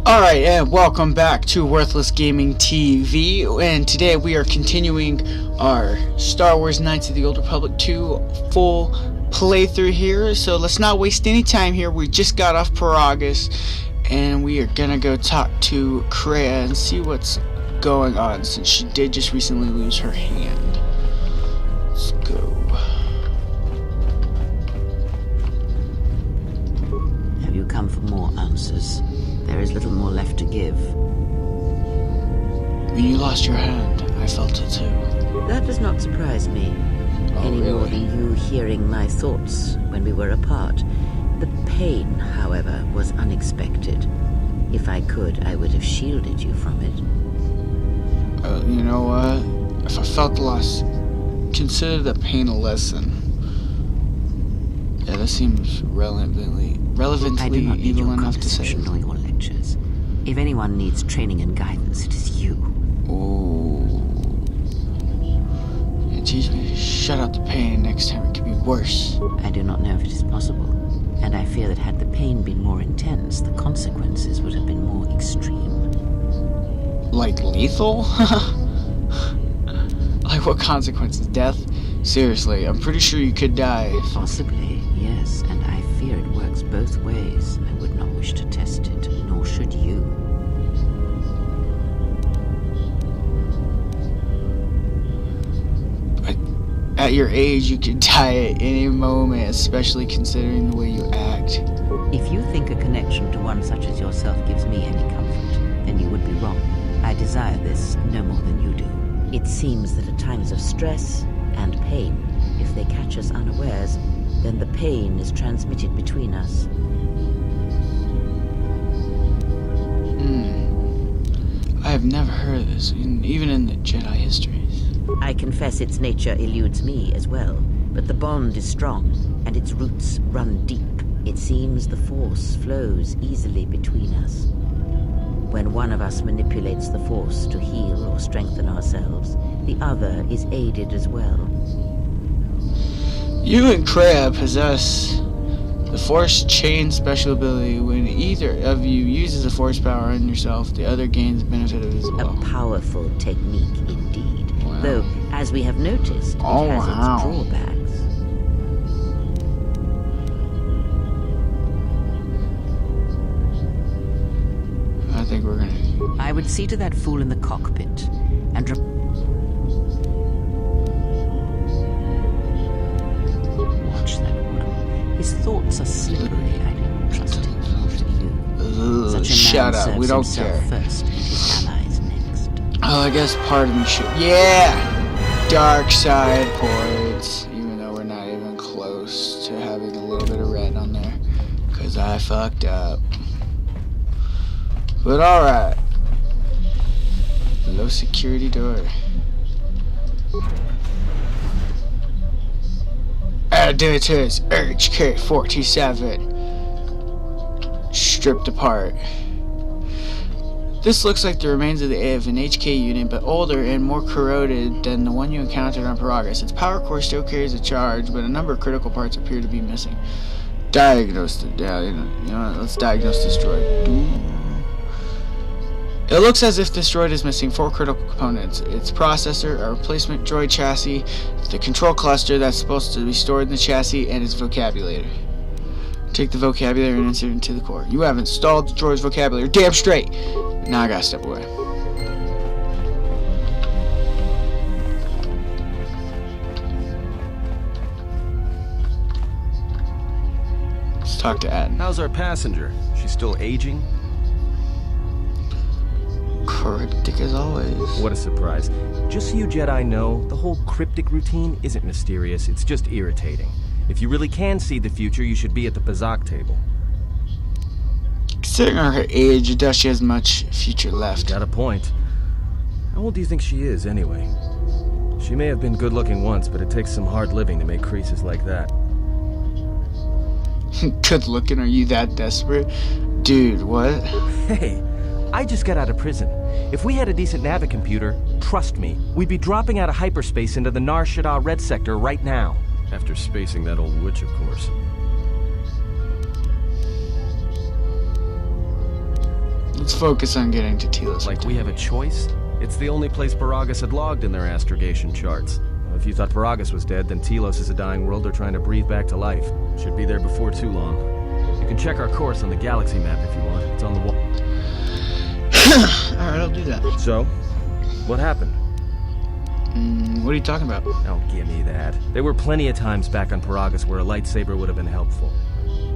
Alright, and welcome back to Worthless Gaming TV, and today we are continuing our Star Wars Knights of the Old Republic 2 full playthrough here. So let's not waste any time here. We just got off Peragus, and we are gonna go talk to Kreia and see what's going on, since she did just recently lose her hand. Let's go. Have you come for more answers? There is little more left to give. When you lost your hand, I felt it too. That does not surprise me. Any more than you hearing my thoughts when we were apart. The pain, however, was unexpected. If I could, I would have shielded you from it. You know what? If I felt the loss, consider the pain a lesson. Yeah, that seems relevantly I do not need evil your enough to say. conversation or your lectures. If anyone needs training and guidance, it is you. Oh. Yeah, teach me to shut out the pain. Next time it could be worse. I do not know if it is possible, and I fear that had the pain been more intense, the consequences would have been more extreme. Like lethal? Like what consequences? Death? Seriously, I'm pretty sure you could die. Possibly, yes, and I fear it works both ways. I would not wish to test it, nor should you. But at your age, you could die at any moment, especially considering the way you act. If you think a connection to one such as yourself gives me any comfort, then you would be wrong. I desire this no more than you do. It seems that at times of stress and pain, if they catch us unawares, then the pain is transmitted between us. I have never heard of this, even in the Jedi histories. I confess its nature eludes me as well, but the bond is strong, and its roots run deep. It seems the Force flows easily between us. When one of us manipulates the Force to heal or strengthen ourselves, the other is aided as well. You and Kreia possess the Force Chain special ability. When either of you uses a Force power on yourself, the other gains benefit of it as well. A powerful technique indeed. Wow. Though, as we have noticed, it has its drawbacks. I think we're gonna... I would see to that fool in the cockpit, and watch that one. His thoughts are slippery. I do not trust him after you. Such a man shut up, serves we don't himself care. first, and his allies next. Oh, I guess part of me should... Yeah! Dark side points. Even though we're not even close to having a little bit of red on there. Because I fucked up. But alright. Low security door. Editors HK-47. Stripped apart. This looks like the remains of an HK unit, but older and more corroded than the one you encountered on Peragus. Its power core still carries a charge, but a number of critical parts appear to be missing. Diagnose it. Yeah, you know what? Let's diagnose this droid. It looks as if this droid is missing 4 critical components. Its processor, a replacement droid chassis, the control cluster that's supposed to be stored in the chassis, and its vocabulary. Take the vocabulary and insert it into the core. You have installed the droid's vocabulary. Damn straight! Now I gotta step away. Let's talk to Ad. How's our passenger? She's still aging? Cryptic as always. What a surprise. Just so you Jedi know, the whole cryptic routine isn't mysterious, it's just irritating. If you really can see the future, you should be at the Pazak table. Considering her age, does she has much future left? Got a point. How old do you think she is, anyway? She may have been good looking once, but it takes some hard living to make creases like that. Good looking? Are you that desperate? Dude, what? Hey, I just got out of prison. If we had a decent navicomputer, trust me, we'd be dropping out of hyperspace into the Nar Shaddaa Red Sector right now. After spacing that old witch, of course. Let's focus on getting to Telos. Like we have a choice? It's the only place Peragus had logged in their astrogation charts. If you thought Peragus was dead, then Telos is a dying world they're trying to breathe back to life. Should be there before too long. You can check our course on the galaxy map if you want. It's on the wall. Alright, I'll do that. So, what happened? What are you talking about? Don't give me that. There were plenty of times back on Peragus where a lightsaber would have been helpful.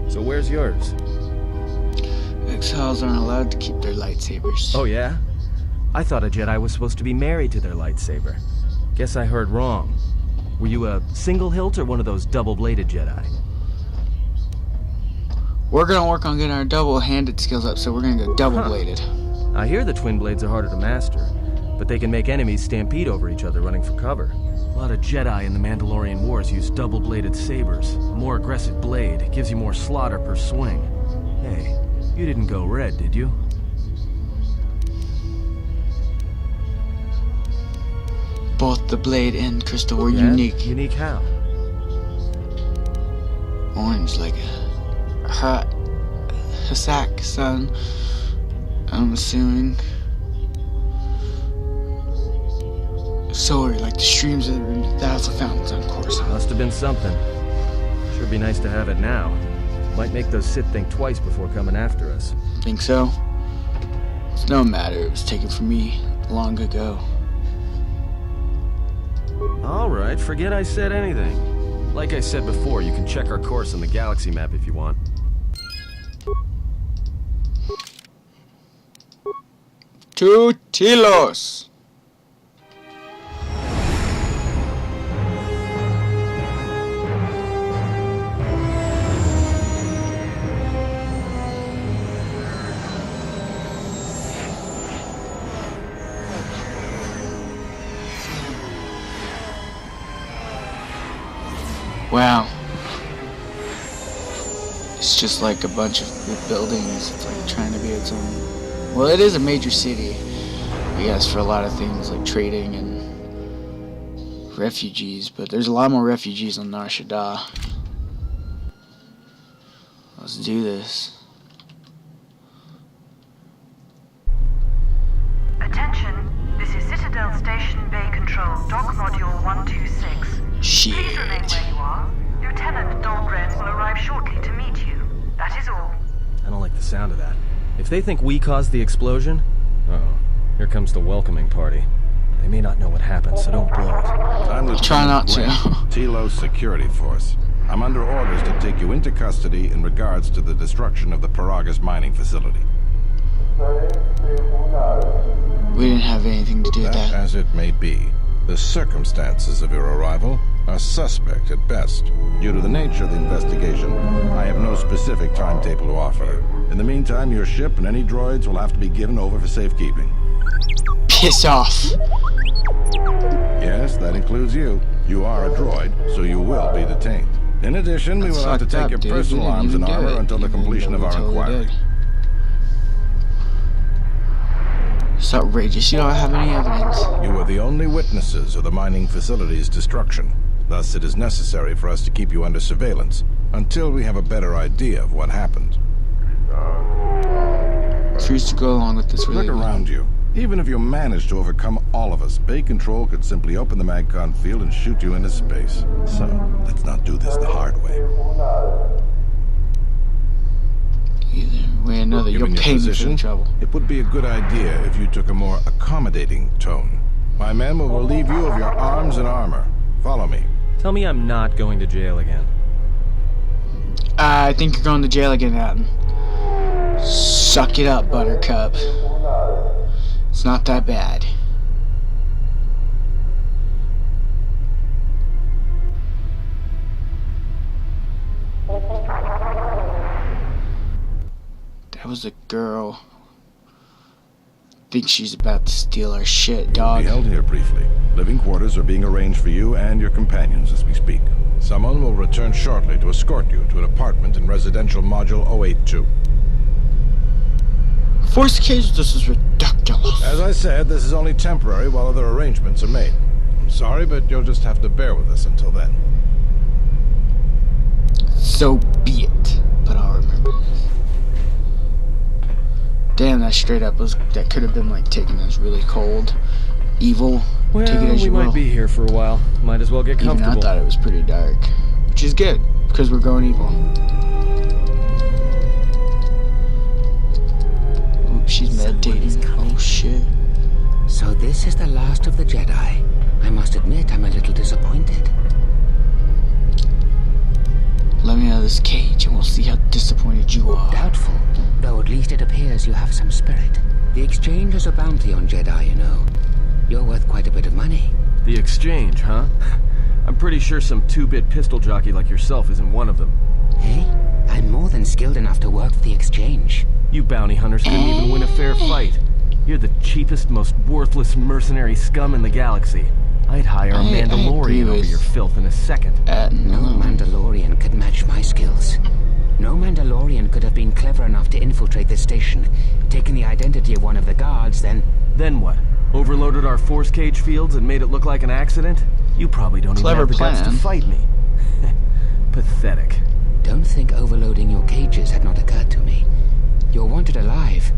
So where's yours? Exiles aren't allowed to keep their lightsabers. Oh yeah? I thought a Jedi was supposed to be married to their lightsaber. Guess I heard wrong. Were you a single hilt or one of those double-bladed Jedi? We're gonna work on getting our double-handed skills up, so we're gonna go double-bladed. I hear the twin blades are harder to master, but they can make enemies stampede over each other running for cover. A lot of Jedi in the Mandalorian Wars use double-bladed sabers. A more aggressive blade gives you more slaughter per swing. Hey, you didn't go red, did you? Both the blade and crystal were unique. Unique how? Orange, like a hot Hasak sun, I'm assuming. Solar, like the streams of the thousand fountains on Coruscant. Must have been something. Sure be nice to have it now. Might make those Sith think twice before coming after us. Think so? It's no matter, it was taken from me long ago. Alright, forget I said anything. Like I said before, you can check our course on the galaxy map if you want. To Telos! Wow. It's just like a bunch of buildings. It's like trying to be its own. Well, it is a major city, I guess, for a lot of things like trading and refugees, but there's a lot more refugees on Nar Shaddaa. Let's do this. Attention, this is Citadel Station Bay Control, Dock Module 126. Shit. Please remain where you are. Lieutenant Dahlgren will arrive shortly to meet you. That is all. I don't like the sound of that. If they think we caused the explosion... Uh-oh. Here comes the welcoming party. They may not know what happened, so don't blow it. I'm Try not to. Telos Security Force. I'm under orders to take you into custody in regards to the destruction of the Peragus mining facility. We didn't have anything to do with that. As it may be, the circumstances of your arrival are suspect at best. Due to the nature of the investigation, I have no specific timetable to offer you. In the meantime, your ship and any droids will have to be given over for safekeeping. Piss off. Yes, that includes you. You are a droid, so you will be detained. In addition, we will have to take your personal arms and armor until the completion of our inquiry. It's outrageous. You don't have any evidence. You are the only witnesses of the mining facility's destruction. Thus, it is necessary for us to keep you under surveillance until we have a better idea of what happened. Choose to go along with this. Look around you. Even if you manage to overcome all of us, Bay Control could simply open the MagCon field and shoot you into space. So, let's not do this the hard way. Either way or another, you're Given your paying me for the position, trouble. it would be a good idea if you took a more accommodating tone. My men will relieve you of your arms and armor. Follow me. Tell me I'm not going to jail again. I think you're going to jail again, Adam. Suck it up, Buttercup. It's not that bad. That was a girl. Think she's about to steal our shit, dog. Be held here briefly. Living quarters are being arranged for you and your companions as we speak. Someone will return shortly to escort you to an apartment in residential module 082. Force cage, this is ridiculous. As I said, this is only temporary while other arrangements are made. I'm sorry, but you'll just have to bear with us until then. So be it. But I'll remember this. Damn, that straight up was, that could have been like taken as really cold, evil. Well, Take it as we you might will. be here for a while. Might as well get Even comfortable. I thought it was pretty dark, which is good because we're going evil. Oops, she's meditating. Oh shit. So this is the last of the Jedi. I must admit, I'm a little disappointed. Let me out of this cage and we'll see how disappointed you are. Doubtful, though at least it appears you have some spirit. The exchange is a bounty on Jedi, you know. You're worth quite a bit of money. The exchange, huh? I'm pretty sure some 2-bit pistol jockey like yourself isn't one of them. Hey, I'm more than skilled enough to work for the exchange. You bounty hunters couldn't even win a fair fight. You're the cheapest, most worthless mercenary scum in the galaxy. I'd hire a Mandalorian over your filth in a second. No Mandalorian could match my skills. No Mandalorian could have been clever enough to infiltrate this station, taken the identity of one of the guards, then... Then what? Overloaded our force cage fields and made it look like an accident? You probably don't even have the guts to fight me. Pathetic. Don't think overloading your cages had not occurred to me. You're wanted alive,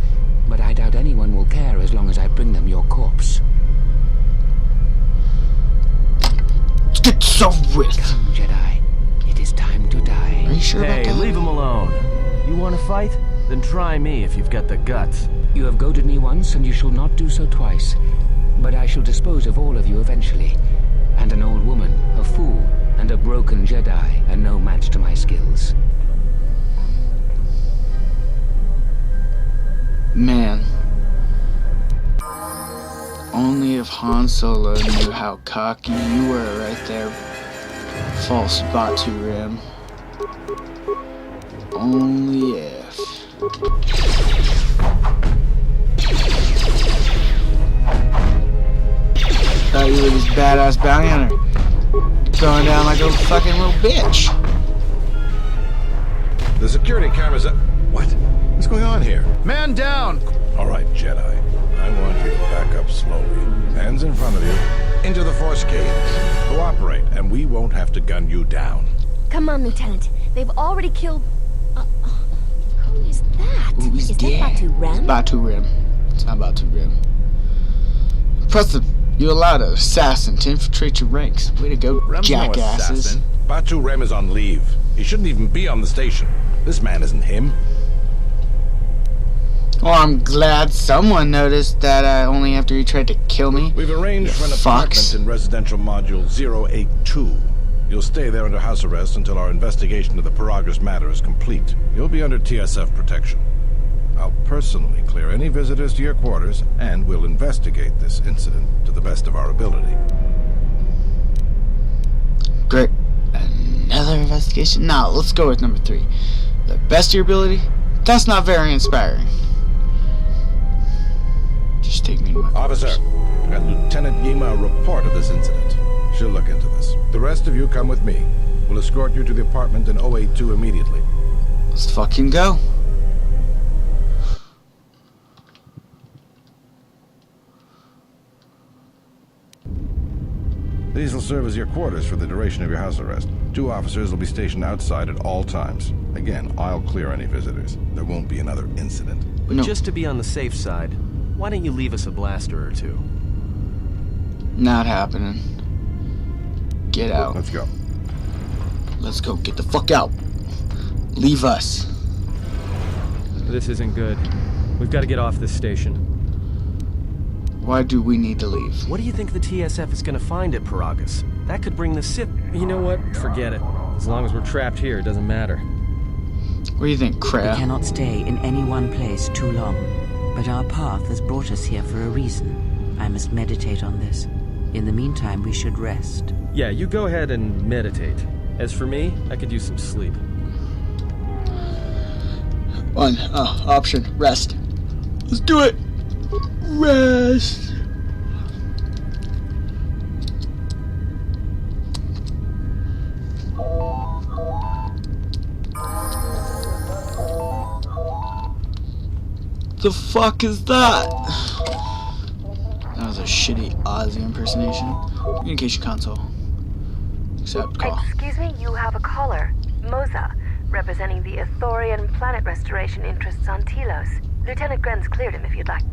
but I doubt anyone will care as long as I bring them your corpse. Let's get so with. Come, Jedi. It is time to die. Are you sure about Hey, that? leave him alone. You want to fight? Then try me if you've got the guts. You have goaded me once, and you shall not do so twice. But I shall dispose of all of you eventually. And an old woman, a fool, and a broken Jedi are no match to my skills. Man. Only if Han Solo knew how cocky you were right there. False Batu Rim. Only if. Thought you were this badass bounty hunter. Going down like a fucking little bitch. The security cameras up. What? What's going on here? Man down! All right, Jedi. I want you to back up slowly. Hands in front of you. Into the force cage. Cooperate, and we won't have to gun you down. Come on, Lieutenant. They've already killed... who is that? Ooh, he's is dead. that Batu Ram? Batu Rim. It's not Batu Rim. Impressive. You allowed an assassin to infiltrate your ranks. Way to go, Rem's no jackasses. assassin. Batu Rem is on leave. He shouldn't even be on the station. This man isn't him. Well, I'm glad someone noticed that only after he tried to kill me. We've arranged for an apartment in residential module 082. You'll stay there under house arrest until our investigation of the Peragus matter is complete. You'll be under TSF protection. I'll personally clear any visitors to your quarters, and we'll investigate this incident to the best of our ability. Great. Another investigation? Now, let's go with number 3. The best of your ability? That's not very inspiring. Just take me to my Officer, quarters. got Lieutenant Yima a report of this incident. She'll look into this. The rest of you come with me. We'll escort you to the apartment in 082 immediately. Let's fucking go. These will serve as your quarters for the duration of your house arrest. 2 officers will be stationed outside at all times. Again, I'll clear any visitors. There won't be another incident. But No. just to be on the safe side, why don't you leave us a blaster or two? Not happening. Get out. Let's go. Let's go. Get the fuck out. Leave us. This isn't good. We've got to get off this station. Why do we need to leave? What do you think the TSF is going to find at Peragus? That could bring the Sith... You know what? Forget it. As long as we're trapped here, it doesn't matter. What do you think, We crap? cannot stay in any one place too long. But our path has brought us here for a reason. I must meditate on this. In the meantime, we should rest. Yeah, you go ahead and meditate. As for me, I could use some sleep. One option. Rest. Let's do it. Rest. The fuck is that? That was a shitty Ozzy impersonation. Communication console. Accept call. Excuse me, you have a caller. Moza, representing the Ithorian planet restoration interests on Telos. Lieutenant Grenz cleared him if you'd like.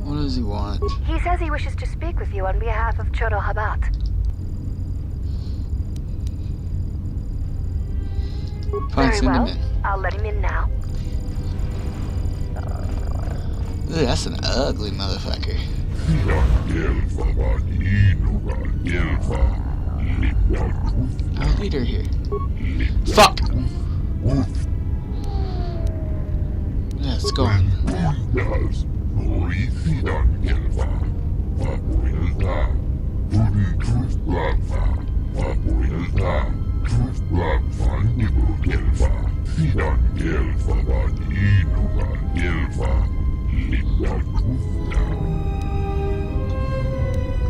What does he want? He says he wishes to speak with you on behalf of KOTOR Habat. Fine, Very send well. him in. I'll let him in now. Ooh, that's an ugly motherfucker. Our leader here. Fuck! Yeah, it's going.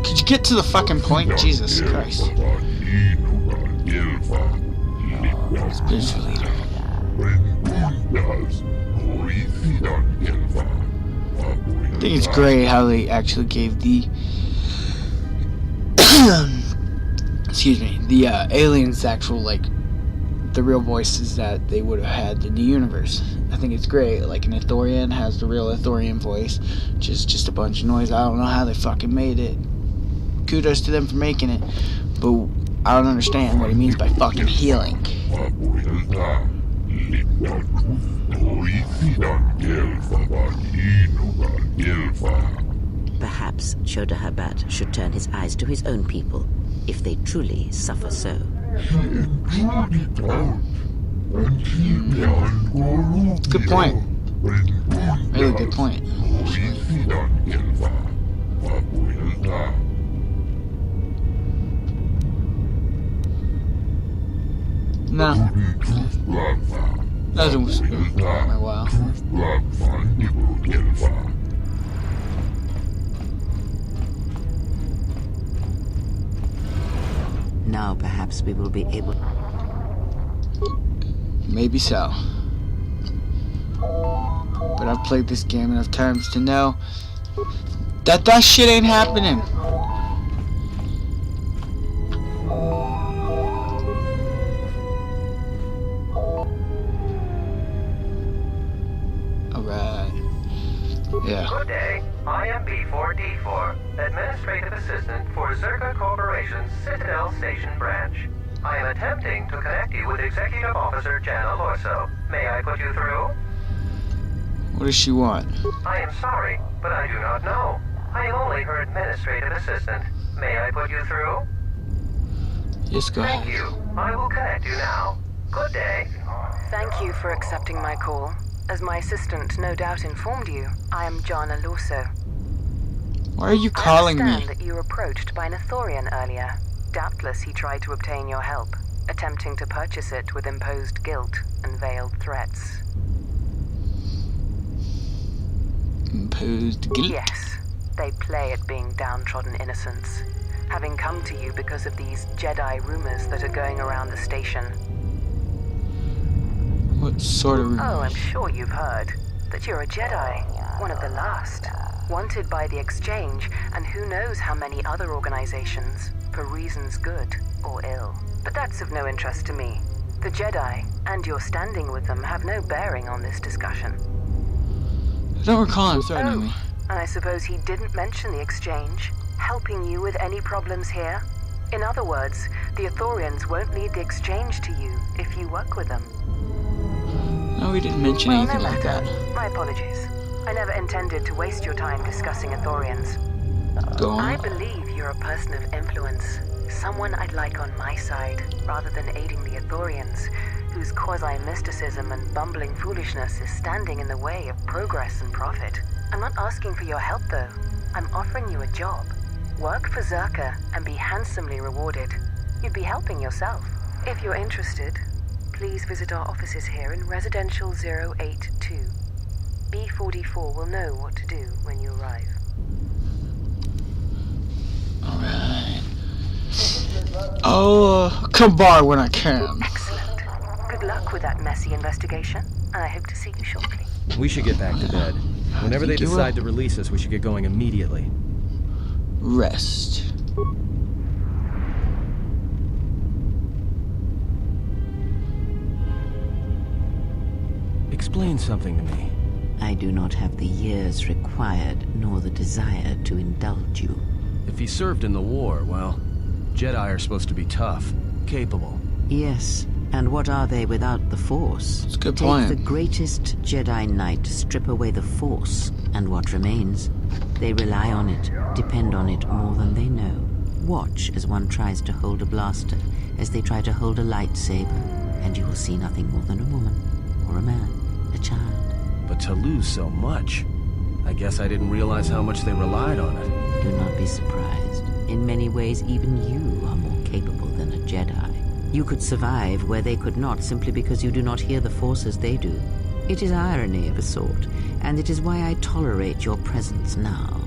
Could you get to the fucking point? Jesus Christ. Spiritual leader. I think it's great how they actually gave the excuse me, the aliens actual, like, the real voices that they would have had in the universe. I think it's great. Like, an Ithorian has the real Ithorian voice, just a bunch of noise. I don't know how they fucking made it. Kudos to them for making it, but I don't understand what he means by fucking healing. Perhaps KOTOR Habat should turn his eyes to his own people, if they truly suffer so. Good point. Really good point. No. Doesn't work my while. Now perhaps we will be able... Maybe so. But I've played this game enough times to know that that shit ain't happening. Alright. Yeah. Good day. I am B4D4, Administrative Assistant for Zerka Corporation's Citadel Station branch. I am attempting to connect you with Executive Officer Jana Lorso. May I put you through? What does she want? I am sorry, but I do not know. I am only her Administrative Assistant. May I put you through? Yes, go ahead. Thank you. I will connect you now. Good day. Thank you for accepting my call. As my assistant no doubt informed you, I am Jana Lorso. Why are you calling I me? understand that you were approached by an Ithorian earlier. Doubtless he tried to obtain your help, attempting to purchase it with imposed guilt and veiled threats. Imposed guilt? Yes, they play at being downtrodden innocents, having come to you because of these Jedi rumors that are going around the station. What sort of rumors? Oh, I'm sure you've heard that you're a Jedi, one of the last, wanted by the Exchange and who knows how many other organizations, for reasons good or ill. But that's of no interest to me. The Jedi, and your standing with them, have no bearing on this discussion. I don't recall him threatening me. And I suppose he didn't mention the Exchange, helping you with any problems here? In other words, the Ithorians won't lead the Exchange to you if you work with them. No, he didn't mention Well, anything no like matter. that. My apologies. I never intended to waste your time discussing Ithorians. Go on. I believe you're a person of influence, someone I'd like on my side, rather than aiding the Ithorians, whose quasi-mysticism and bumbling foolishness is standing in the way of progress and profit. I'm not asking for your help, though. I'm offering you a job. Work for Zerka and be handsomely rewarded. You'd be helping yourself. If you're interested, please visit our offices here in Residential 082. B44 will know what to do when you arrive. Alright. I'll come by when I can. Excellent. Good luck with that messy investigation, and I hope to see you shortly. We should get back to bed. Whenever they think you decide will. to release us, we should get going immediately. Rest. Explain something to me. I do not have the years required, nor the desire to indulge you. If he served in the war, well, Jedi are supposed to be tough, capable. Yes, and what are they without the Force? That's a good Take point. the greatest Jedi Knight, strip away the Force, and what remains? They rely on it, depend on it more than they know. Watch as one tries to hold a blaster, as they try to hold a lightsaber, and you will see nothing more than a woman, or a man, a child. But to lose so much, I guess I didn't realize how much they relied on it. Do not be surprised. In many ways, even you are more capable than a Jedi. You could survive where they could not simply because you do not hear the Force as they do. It is irony of a sort, and it is why I tolerate your presence now.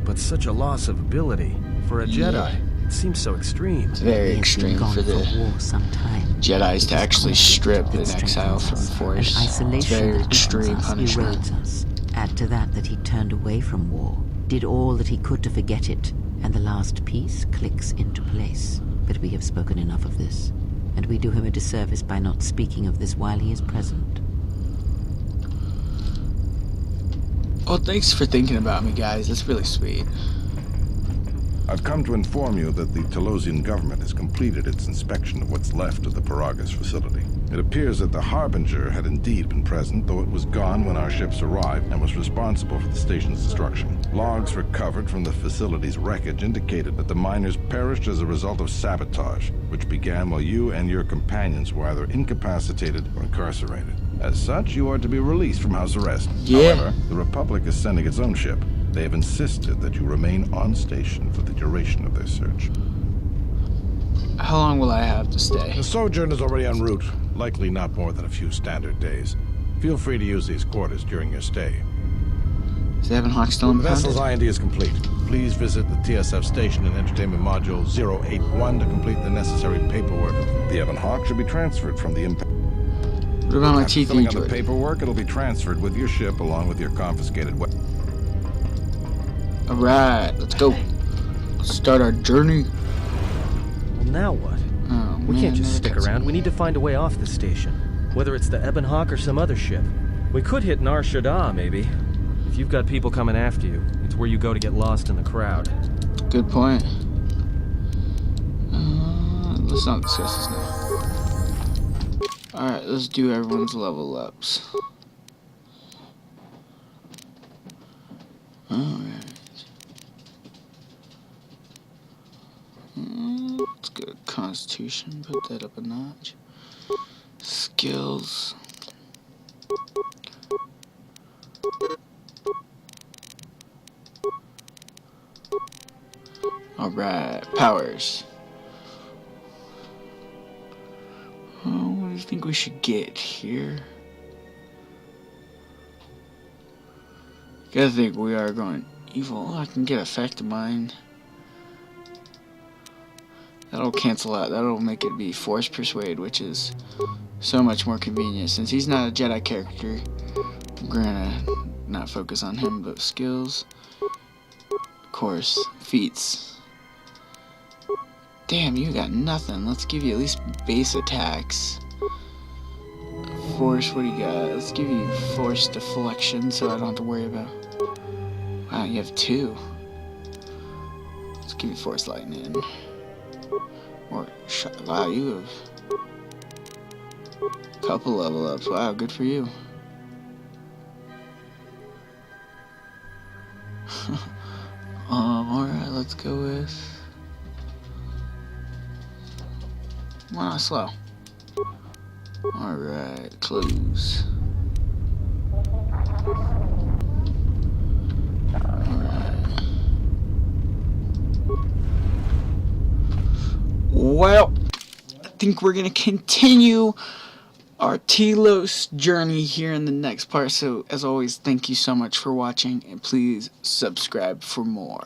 But such a loss of ability for a Jedi. It seems so extreme. It's very extreme for the war some time. Jedis to actually strip and exile from the Force. And It's isolation very that extreme us, punishment. erodes us. Add to that he turned away from war, did all that he could to forget it, and the last piece clicks into place. But we have spoken enough of this, and we do him a disservice by not speaking of this while he is present. Well, thanks for thinking about me, guys. That's really sweet. I've come to inform you that the Telosian government has completed its inspection of what's left of the Peragus facility. It appears that the Harbinger had indeed been present, though it was gone when our ships arrived and was responsible for the station's destruction. Logs recovered from the facility's wreckage indicated that the miners perished as a result of sabotage, which began while you and your companions were either incapacitated or incarcerated. As such, you are to be released from house arrest. Yeah. However, the Republic is sending its own ship. They have insisted that you remain on station for the duration of their search. How long will I have to stay? The sojourn is already en route, likely not more than a few standard days. Feel free to use these quarters during your stay. Is the Ebon Hawk still The vessel's impounded? IND is complete. Please visit the TSF station and Entertainment Module 081 to complete the necessary paperwork. The Ebon Hawk should be transferred from the impact. What about my After TT filling out the droid? paperwork, it'll be transferred with your ship along with your confiscated weapons. Alright, let's go. Let's start our journey. Well, now what? Oh, We man, can't just another stick around. We need to find a way off the station. Whether it's the Ebon Hawk or some other ship. We could hit Nar Shaddaa, maybe. If you've got people coming after you, it's where you go to get lost in the crowd. Good point. Let's not discuss this now. Alright, let's do everyone's level ups. Alright. Let's go to Constitution, put that up a notch. Skills. Alright, powers. What do you think we should get here? I think we are going evil. I can get effect of mind. That'll cancel out. That'll make it be Force Persuade, which is so much more convenient. Since he's not a Jedi character, we're gonna not focus on him, but skills. Of course, feats. Damn, you got nothing. Let's give you at least base attacks. Force, what do you got? Let's give you force deflection so I don't have to worry about. Wow, you have 2. Let's give you force lightning. Or shot. Wow, you have a couple level ups. Wow, good for you. Alright, let's go with. Why not slow? Alright, clues. Alright. Well, I think we're gonna continue our Telos journey here in the next part. So, as always, thank you so much for watching, and please subscribe for more.